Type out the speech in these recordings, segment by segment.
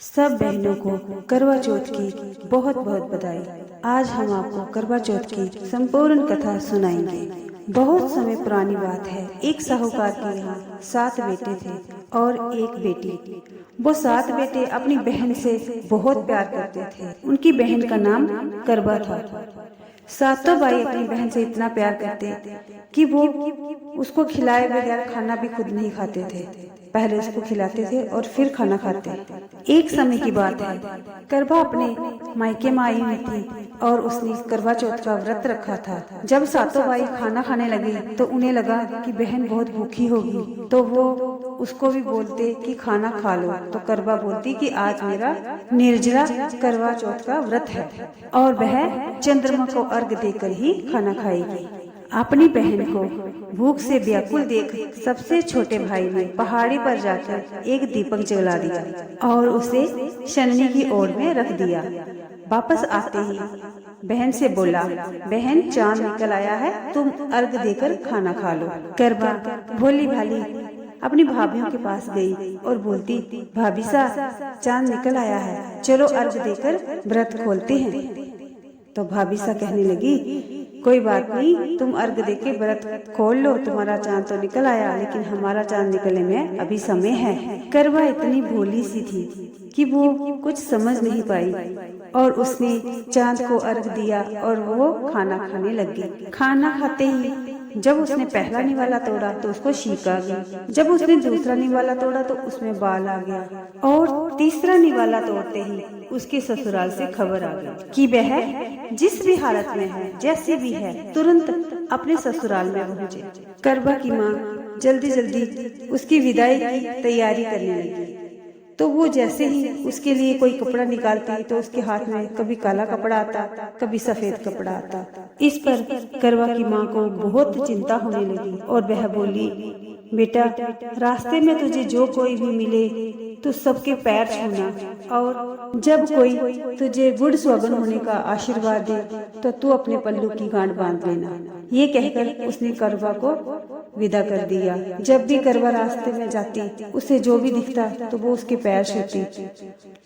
सब बहनों को करवा चौथ की बहुत बहुत बधाई। आज हम आपको करवा चौथ की संपूर्ण कथा सुनाएंगे। बहुत समय पुरानी बात है, एक साहूकार के यहाँ 7 बेटे थे और एक बेटी। वो 7 बेटे अपनी बहन से बहुत प्यार करते थे। उनकी बहन का नाम करवा था। सातों भाई अपनी बहन से इतना प्यार करते कि वो उसको खिलाए बगैर खाना भी खुद नहीं खाते थे। पहले उसको खिलाते थे और फिर खाना खाते। एक समय की बात है, करवा अपने मायके में आई हुई थी और उसने करवा चौथ का व्रत रखा था। जब सातों भाई खाना खाने लगे तो उन्हें लगा कि बहन बहुत भूखी होगी, तो वो उसको भी बोलते कि खाना खा लो। तो करवा बोलती कि आज मेरा निर्जला करवा चौथ का व्रत है और वह चंद्रमा को अर्घ देकर ही खाना खाएगी। अपनी बहन को भूख से व्याकुल देख सबसे छोटे भाई ने पहाड़ी पर जाकर एक दीपक जला दिया और उसे शननी की ओर में रख दिया। वापस आते ही बहन से बोला, बहन चांद निकल आया है, तुम अर्घ देकर खाना खा लो। करवा भोली भाली अपनी भाभियों के पास गई और बोलती, भाभी सा चांद निकल आया है, चलो अर्घ देकर व्रत खोलते हैं। तो भाभी सा कहने लगी, कोई बात नहीं, तुम अर्घ देके व्रत खोल लो, तुम्हारा चांद तो निकल आया, लेकिन हमारा चांद निकलने में अभी समय है। करवा इतनी भोली सी थी कि वो कुछ समझ नहीं पाई और उसने चांद को अर्घ दिया और वो खाना खाने लगी। खाना खाते ही जब उसने पहला निवाला तोड़ा तो उसको छींक आ गई। जब उसने दूसरा निवाला तोड़ा तो उसमें बाल आ गया और तीसरा निवाला तोड़ते ही उसके ससुराल से खबर आ गई कि वह जिस भी हालत में है, जैसी भी है, तुरंत अपने ससुराल में पहुंचे। करवा की माँ जल्दी जल्दी उसकी विदाई की तैयारी करने लगी। तो वो जैसे ही उसके लिए कोई कपड़ा निकालती तो उसके हाथ में कभी काला कपड़ा आता, कभी सफेद कपड़ा आता। इस पर करवा की माँ को बहुत चिंता होने लगी और वह बोली, बेटा रास्ते में तुझे जो कोई भी मिले तो सबके पैर छूना और जब कोई तुझे बुढ़ सुहागन होने का आशीर्वाद दे तो तू अपने पल्लू की गांठ बांध लेना। ये कहकर उसने करवा को विदा कर दिया। जब भी करवा रास्ते में जाती उसे जो भी दिखता तो वो उसके पैर छूती,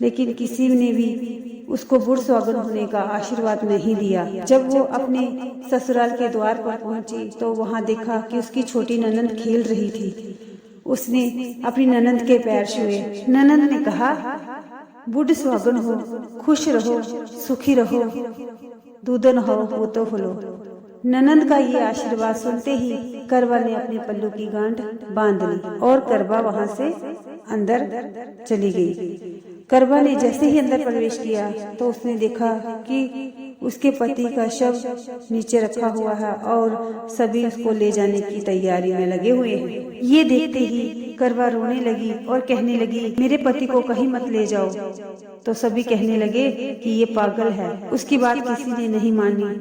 लेकिन किसी ने भी उसको बुढ़ सुहागन होने का आशीर्वाद नहीं दिया। जब वो अपने ससुराल के द्वार पर पहुंची तो वहां देखा कि उसकी छोटी ननंद खेल रही थी। उसने अपनी ननंद के पैर छुए। ननंद ने कहा, बुढ़ सुहागन हो, खुश रहो, सुखी रहो, दूधन हो वो तो फलो। ननंद का ये आशीर्वाद सुनते ही करवा ने अपने पल्लू की गांठ बांध ली और करवा वहां से अंदर चली गई। करवा ने जैसे ही अंदर प्रवेश किया तो उसने देखा कि उसके पति का शव नीचे रखा हुआ है और सभी उसको ले जाने की तैयारी में लगे हुए हैं। ये देखते ही करवा रोने लगी और कहने लगी, मेरे पति को कहीं मत ले जाओ। तो सभी कहने लगे कि ये पागल है। उसकी बात किसी ने नहीं मानी।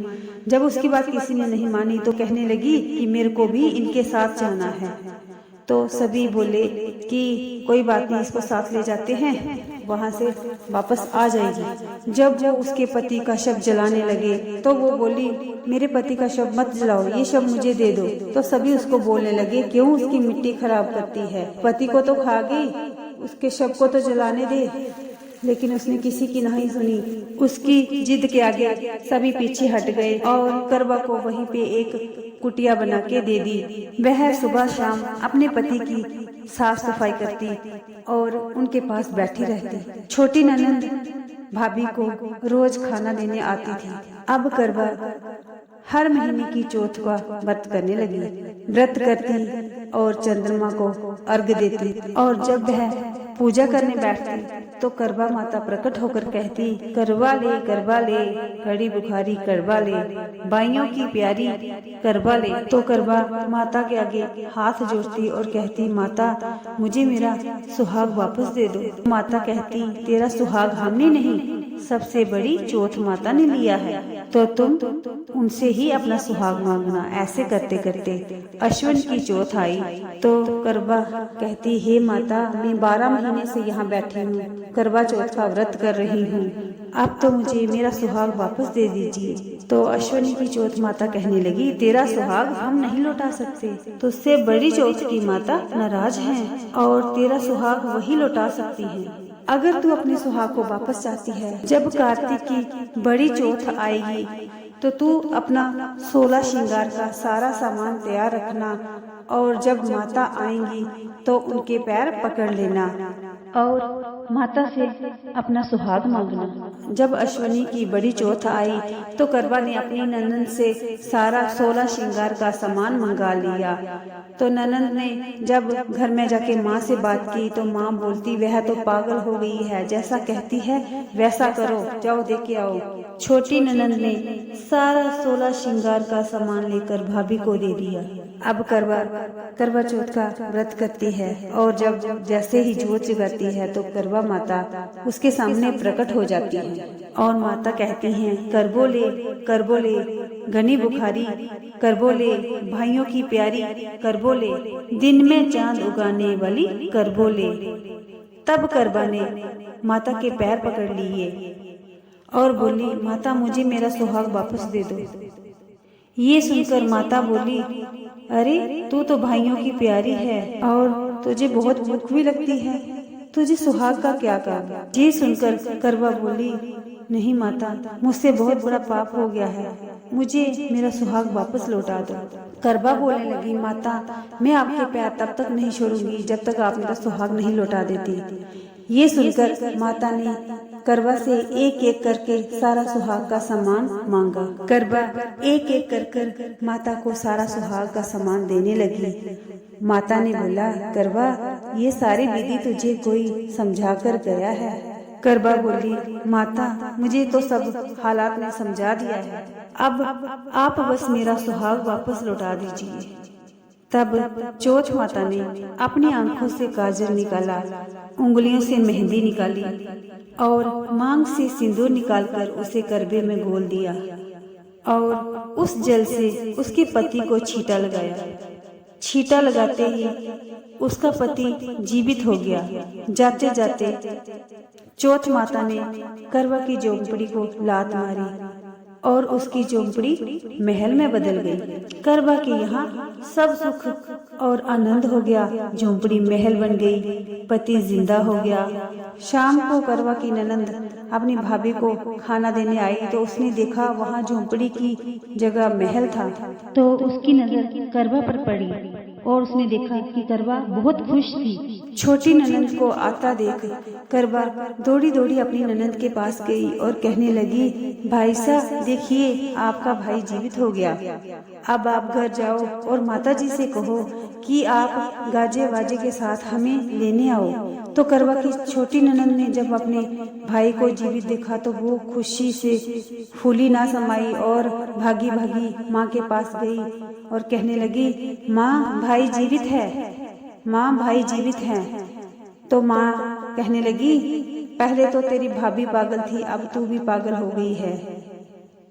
जब उसकी बात किसी ने नहीं मानी तो कहने लगी कि मेरे को भी इनके साथ जाना है। तो सभी बोले कि कोई बात नहीं, इसको साथ ले जाते हैं, वहां से वापस आ जाएगी। जब वो उसके पति का शव जलाने लगे तो वो बोली, मेरे पति का शव मत जलाओ, ये शव मुझे दे दो। तो सभी उसको बोलने लगे, क्यों उसकी मिट्टी खराब करती है, पति को तो खा गई, उसके शव को तो जलाने दे। लेकिन उसने किसी की नहीं सुनी। उसकी जिद के आगे सभी पीछे हट गए और करवा को वहीं पे एक कुटिया बना के दे दी। वह सुबह शाम अपने पति की साफ सफाई करती और उनके पास बैठी रहती। छोटी ननंद भाभी को रोज खाना देने आती थी। अब करवा हर महीने की चौथ का व्रत करने लगी। व्रत करती और चंद्रमा को अर्घ देती और जब वह पूजा करने बैठती तो करवा माता प्रकट होकर कहती, करवा ले खड़ी बुखारी करवा ले, बाइयों की प्यारी करवा ले। तो करवा माता के आगे हाथ जोड़ती और कहती, माता मुझे मेरा सुहाग वापस दे दो। माता कहती, तेरा सुहाग हमने नहीं, सबसे बड़ी चौथ माता ने लिया है, तो तुम उनसे ही अपना सुहाग मांगना। ऐसे करते करते अश्विन की चौथ आई तो करवा कहती, हे माता मैं 12 महीने से यहाँ बैठी हूँ, करवा चौथ का व्रत कर रही हूँ, अब तो मुझे मेरा सुहाग वापस दे दीजिए। तो अश्विनी की चौथ माता कहने लगी, तेरा सुहाग हम नहीं लौटा सकते, तुझसे बड़ी चौथ की माता नाराज हैं और तेरा सुहाग वही लौटा सकती है। अगर तू अपने सुहाग को वापस चाहती है, जब कार्तिक की बड़ी चौथ आएगी तो तू अपना 16 श्रृंगार का सारा सामान तैयार रखना, और जब माता आएंगी तो उनके पैर पकड़ लेना और माता से अपना सुहाग मांगना। जब अश्विनी की बड़ी चौथ आई तो करवा ने अपनी ननंद से सारा 16 श्रृंगार का सामान मंगा लिया। तो ननंद ने जब घर में जाके माँ से बात की तो माँ बोलती वह तो पागल हो गई है, जैसा कहती है वैसा करो, जाओ दे के आओ। छोटी ननंद ने सारा 16 श्रृंगार का सामान लेकर भाभी को दे दिया। अब करवा चौथ का व्रत करती है, और जब जैसे ही जोत जगाती है तो करवा माता उसके सामने प्रकट हो जाती है और माता कहती हैं, करबोले घनी बुखारी, करबोले भाइयों की प्यारी, करबोले दिन में चांद उगाने वाली, करबोले। तब करवा ने माता के पैर पकड़ लिए और बोली, माता मुझे मेरा सुहाग वापस दे दो। ये सुनकर माता बोली, अरे तू तो भाइयों की प्यारी है और तुझे बहुत भूख भी लगती है, तुझे सुहाग का क्या काम। ये सुनकर करवा बोली, नहीं माता, मुझसे बहुत बड़ा पाप हो गया है, मुझे मेरा सुहाग वापस लौटा दो। करवा बोलने लगी, माता मैं आपके पैर तब तक नहीं छोड़ूंगी जब तक आप मेरा सुहाग नहीं लौटा देती। ये सुनकर माता ने करवा से एक एक करके सारा सुहाग का सामान मांगा। करवा एक एक कर माता को सारा सुहाग का सामान देने लगी। माता ने बोला, करवा ये सारी विधि तुझे कोई समझा कर गया है। करवा बोली, माता मुझे तो सब हालात ने समझा दिया है, अब आप बस मेरा सुहाग वापस लौटा दीजिए। तब चौथ माता ने अपनी आंखों से काजल निकाला, उंगलियों से मेहंदी निकाली और मांग से सिंदूर निकालकर उसे करबे में घोल दिया और उस जल से उसके पति को छींटा लगाया। छींटा लगाते ही उसका पति जीवित हो गया। जाते जाते चौथ माता ने करवा की झोंपड़ी को लात मारी और उसकी झोंपड़ी महल में बदल गई। करवा के यहाँ सब सुख और आनंद हो गया, झोंपड़ी महल बन गई, पति जिंदा हो गया। शाम को करवा की ननंद अपनी भाभी को खाना देने आई तो उसने देखा वहाँ झोंपड़ी की जगह महल था। तो उसकी नजर करवा पर पड़ी और उसने देखा कि करवा बहुत खुश थी। छोटी ननंद को आता देख करवा दौड़ी दौड़ी अपनी ननंद के पास गई और कहने लगी, भाई साहब देखिए आपका भाई जीवित हो गया, अब आप घर जाओ और माताजी से कहो कि आप गाजे वाजे के साथ हमें लेने आओ। तो करवा की छोटी ननंद ने जब अपने भाई को जीवित देखा तो वो खुशी से फूली ना समाई और भागी भागी माँ के पास गई और कहने लगी, माँ भाई जीवित है, माँ भाई जीवित है। तो माँ कहने लगी, पहले तो तेरी भाभी पागल थी, अब तू भी पागल हो गई है।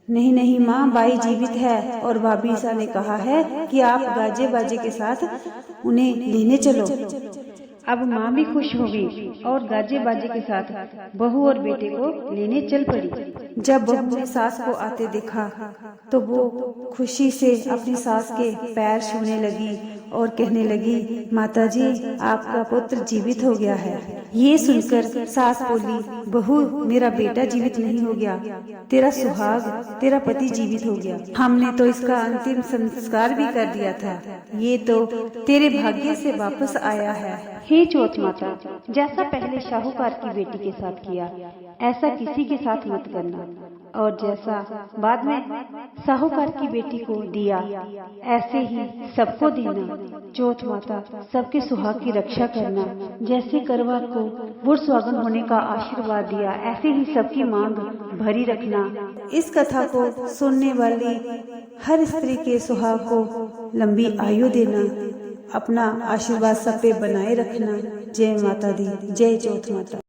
नहीं नहीं माँ, भाई जीवित है और भाभी ईसा ने कहा है कि आप गाजे बाजे के साथ उन्हें लेने चलो। अब माँ भी खुश हो गई और गाजे बाजे के साथ बहू और बेटे को लेने चल पड़ी। जब बहू ने सास को आते देखा तो वो खुशी से अपनी सास के पैर छूने लगी और कहने लगी, माताजी आपका पुत्र जीवित हो गया है। ये सुनकर सास बोली, बहू मेरा बेटा जीवित नहीं हो गया, तेरा सुहाग तेरा पति जीवित हो गया, हमने तो इसका अंतिम संस्कार भी कर दिया था, ये तो तेरे भाग्य से वापस आया है। हे चौथ माता, जैसा पहले साहूकार की बेटी के साथ किया ऐसा किसी के साथ मत करना, और जैसा बाद में साहूकार की बेटी को दिया ऐसे ही सबको देना। चौथ माता सबके सुहाग की रक्षा करना, जैसे करवा को बुढ़ सुहागन होने का आशीर्वाद दिया ऐसे ही सबकी मांग भरी रखना। इस कथा को सुनने वाली हर स्त्री के सुहाग को लंबी आयु देना, अपना आशीर्वाद सब पे बनाए रखना। जय माता दी, जय चौथ माता।